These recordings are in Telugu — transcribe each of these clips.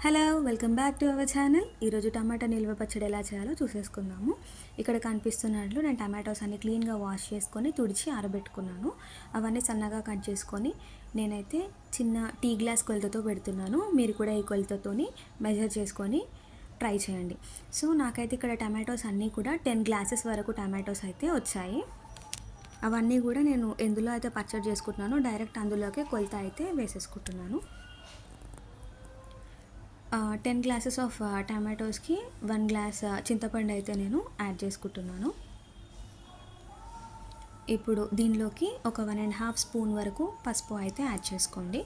Hello, welcome back to our channel. ఈరోజు టమాటా నిల్వ పచ్చడి ఎలా చేయాలో చూసేసుకుందాము. ఇక్కడ కనిపిస్తున్నట్లు నేను టమాటోస్ అన్ని క్లీన్గా వాష్ చేసుకొని తుడిచి ఆరబెట్టుకున్నాను. అవన్నీ సన్నగా కట్ చేసుకొని నేనైతే చిన్న టీ గ్లాస్ కొలతతో పెడుతున్నాను. మీరు కూడా ఈ కొలతతోని మెజర్ చేసుకొని ట్రై చేయండి. సో నాకైతే ఇక్కడ టమాటోస్ అన్నీ కూడా 10 గ్లాసెస్ వరకు టమాటోస్ అయితే వచ్చాయి. అవన్నీ కూడా నేను ఎందులో అయితే పచ్చడి చేసుకుంటున్నానో డైరెక్ట్ అందులోకే కొలత అయితే వేసేసుకుంటున్నాను. 10 గ్లాసెస్ ఆఫ్ టమాటోస్కి 1 గ్లాస్ చింతపండు అయితే నేను యాడ్ చేసుకుంటున్నాను. ఇప్పుడు దీనిలోకి ఒక 1.5 స్పూన్ వరకు పసుపు అయితే యాడ్ చేసుకోండి.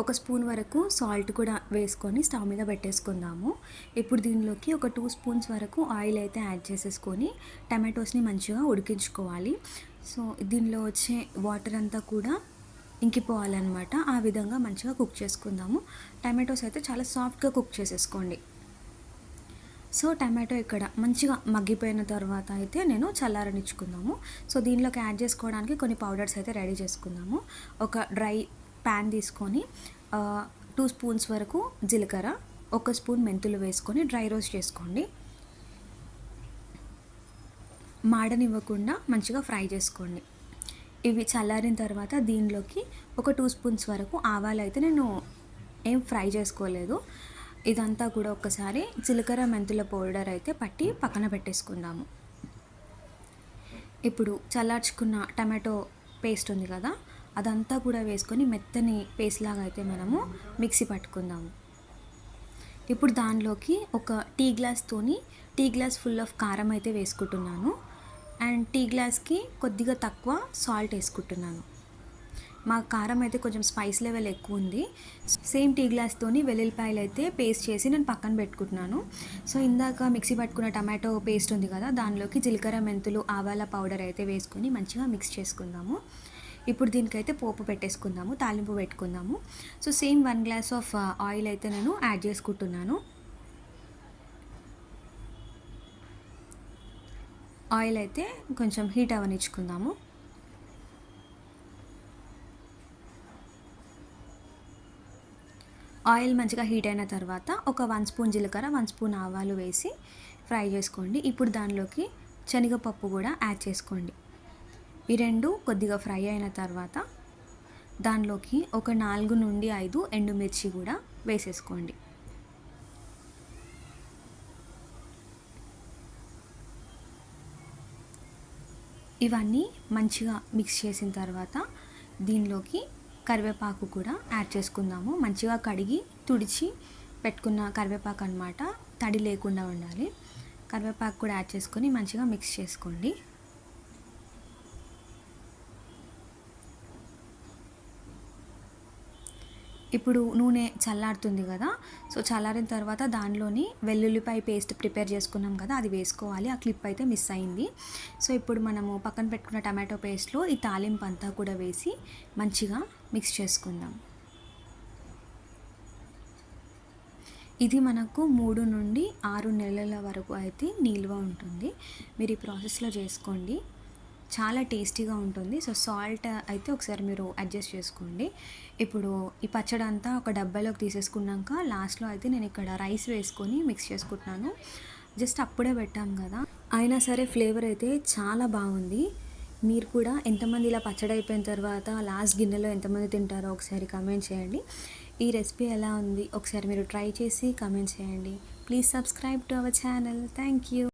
ఒక స్పూన్ వరకు సాల్ట్ కూడా వేసుకొని స్టవ్ మీద పెట్టేసుకుందాము. ఇప్పుడు దీనిలోకి ఒక 2 స్పూన్స్ వరకు ఆయిల్ అయితే యాడ్ చేసేసుకొని టమాటోస్ని మంచిగా ఉడికించుకోవాలి. సో దీనిలో వచ్చే వాటర్ అంతా కూడా ఇంకిపోవాలన్నమాట. ఆ విధంగా మంచిగా కుక్ చేసుకుందాము. టమాటోస్ అయితే చాలా సాఫ్ట్గా కుక్ చేసేసుకోండి. సో టమాటో ఇక్కడ మంచిగా మగ్గిపోయిన తర్వాత అయితే నేను చల్లారనిచ్చుకుందాము. సో దీనిలోకి యాడ్ చేసుకోవడానికి కొన్ని పౌడర్స్ అయితే రెడీ చేసుకుందాము. ఒక డ్రై ప్యాన్ తీసుకొని 2 స్పూన్స్ వరకు జీలకర్ర, 1 స్పూన్ మెంతులు వేసుకొని డ్రై రోస్ట్ చేసుకోండి. మాడనివ్వకుండా మంచిగా ఫ్రై చేసుకోండి. ఇవి చల్లారిన తర్వాత దీనిలోకి ఒక 2 స్పూన్స్ వరకు ఆవాలు అయితే నేను ఏం ఫ్రై చేసుకోలేదు. ఇదంతా కూడా ఒకసారి జీలకర్ర మెంతుల పౌడర్ అయితే పట్టి పక్కన పెట్టేసుకుందాము. ఇప్పుడు చల్లార్చుకున్న టమాటో పేస్ట్ ఉంది కదా, అదంతా కూడా వేసుకొని మెత్తని పేస్ట్ లాగా అయితే మనము మిక్సీ పట్టుకుందాము. ఇప్పుడు దానిలోకి ఒక టీ గ్లాస్ ఫుల్ ఆఫ్ కారం అయితే వేసుకుంటున్నాను. అండ్ టీ గ్లాస్కి కొద్దిగా తక్కువ సాల్ట్ వేసుకుంటున్నాను. మా కారం అయితే కొంచెం స్పైస్ లెవెల్ ఎక్కువ ఉంది. సేమ్ టీ గ్లాస్తోని వెల్లుల్లిపాయలు అయితే పేస్ట్ చేసి నేను పక్కన పెట్టుకుంటున్నాను. సో ఇందాక మిక్సీ పట్టుకున్న టమాటో పేస్ట్ ఉంది కదా, దానిలోకి జీలకర్ర మెంతులు ఆవాల పౌడర్ అయితే వేసుకొని మంచిగా మిక్స్ చేసుకుందాము. ఇప్పుడు దీనికైతే పోపు పెట్టేసుకుందాము, తాలింపు పెట్టుకుందాము. So same 1 glass of oil అయితే నేను యాడ్ చేసుకుంటున్నాను. ఆయిల్ అయితే కొంచెం హీట్ అవనిచ్చుకుందాము. ఆయిల్ మంచిగా హీట్ అయిన తర్వాత ఒక 1 స్పూన్ జీలకర్ర, 1 స్పూన్ ఆవాలు వేసి ఫ్రై చేసుకోండి. ఇప్పుడు దానిలోకి శనగపప్పు కూడా యాడ్ చేసుకోండి. ఈ రెండు కొద్దిగా ఫ్రై అయిన తర్వాత దానిలోకి ఒక 4 నుండి 5 ఎండుమిర్చి కూడా వేసేసుకోండి. ఇవన్నీ మంచిగా మిక్స్ చేసిన తర్వాత దీనిలోకి కరివేపాకు కూడా యాడ్ చేసుకుందాము. మంచిగా కడిగి తుడిచి పెట్టుకున్న కరివేపాకు అన్నమాట, తడి లేకుండా ఉండాలి. కరివేపాకు కూడా యాడ్ చేసుకొని మంచిగా మిక్స్ చేసుకోండి. ఇప్పుడు నూనె చల్లారుతుంది కదా, సో చల్లారిన తర్వాత దానిలోని వెల్లుల్లిపాయ పేస్ట్ ప్రిపేర్ చేసుకున్నాం కదా, అది వేసుకోవాలి. ఆ క్లిప్ అయితే మిస్ అయింది. సో ఇప్పుడు మనము పక్కన పెట్టుకున్న టమాటో పేస్ట్లో ఈ తాలింపు అంతా కూడా వేసి మంచిగా మిక్స్ చేసుకుందాం. ఇది మనకు 3 నుండి 6 నెలల వరకు అయితే నిల్వ ఉంటుంది. మీరు ఈ ప్రాసెస్లో చేసుకోండి, చాలా టేస్టీగా ఉంటుంది. సో సాల్ట్ అయితే ఒకసారి మీరు అడ్జస్ట్ చేసుకోండి. ఇప్పుడు ఈ పచ్చడి అంతా ఒక డబ్బాలోకి తీసేసుకున్నాక లాస్ట్లో అయితే నేను ఇక్కడ రైస్ వేసుకొని మిక్స్ చేసుకుంటున్నాను. జస్ట్ అప్పుడే పెట్టాం కదా, అయినా సరే ఫ్లేవర్ అయితే చాలా బాగుంది. మీరు కూడా ఎంతమంది ఇలా పచ్చడి అయిపోయిన తర్వాత లాస్ట్ గిన్నెలో ఎంతమంది తింటారో ఒకసారి కమెంట్ చేయండి. ఈ రెసిపీ ఎలా ఉంది ఒకసారి మీరు ట్రై చేసి కమెంట్ చేయండి. Please subscribe to our channel. Thank you.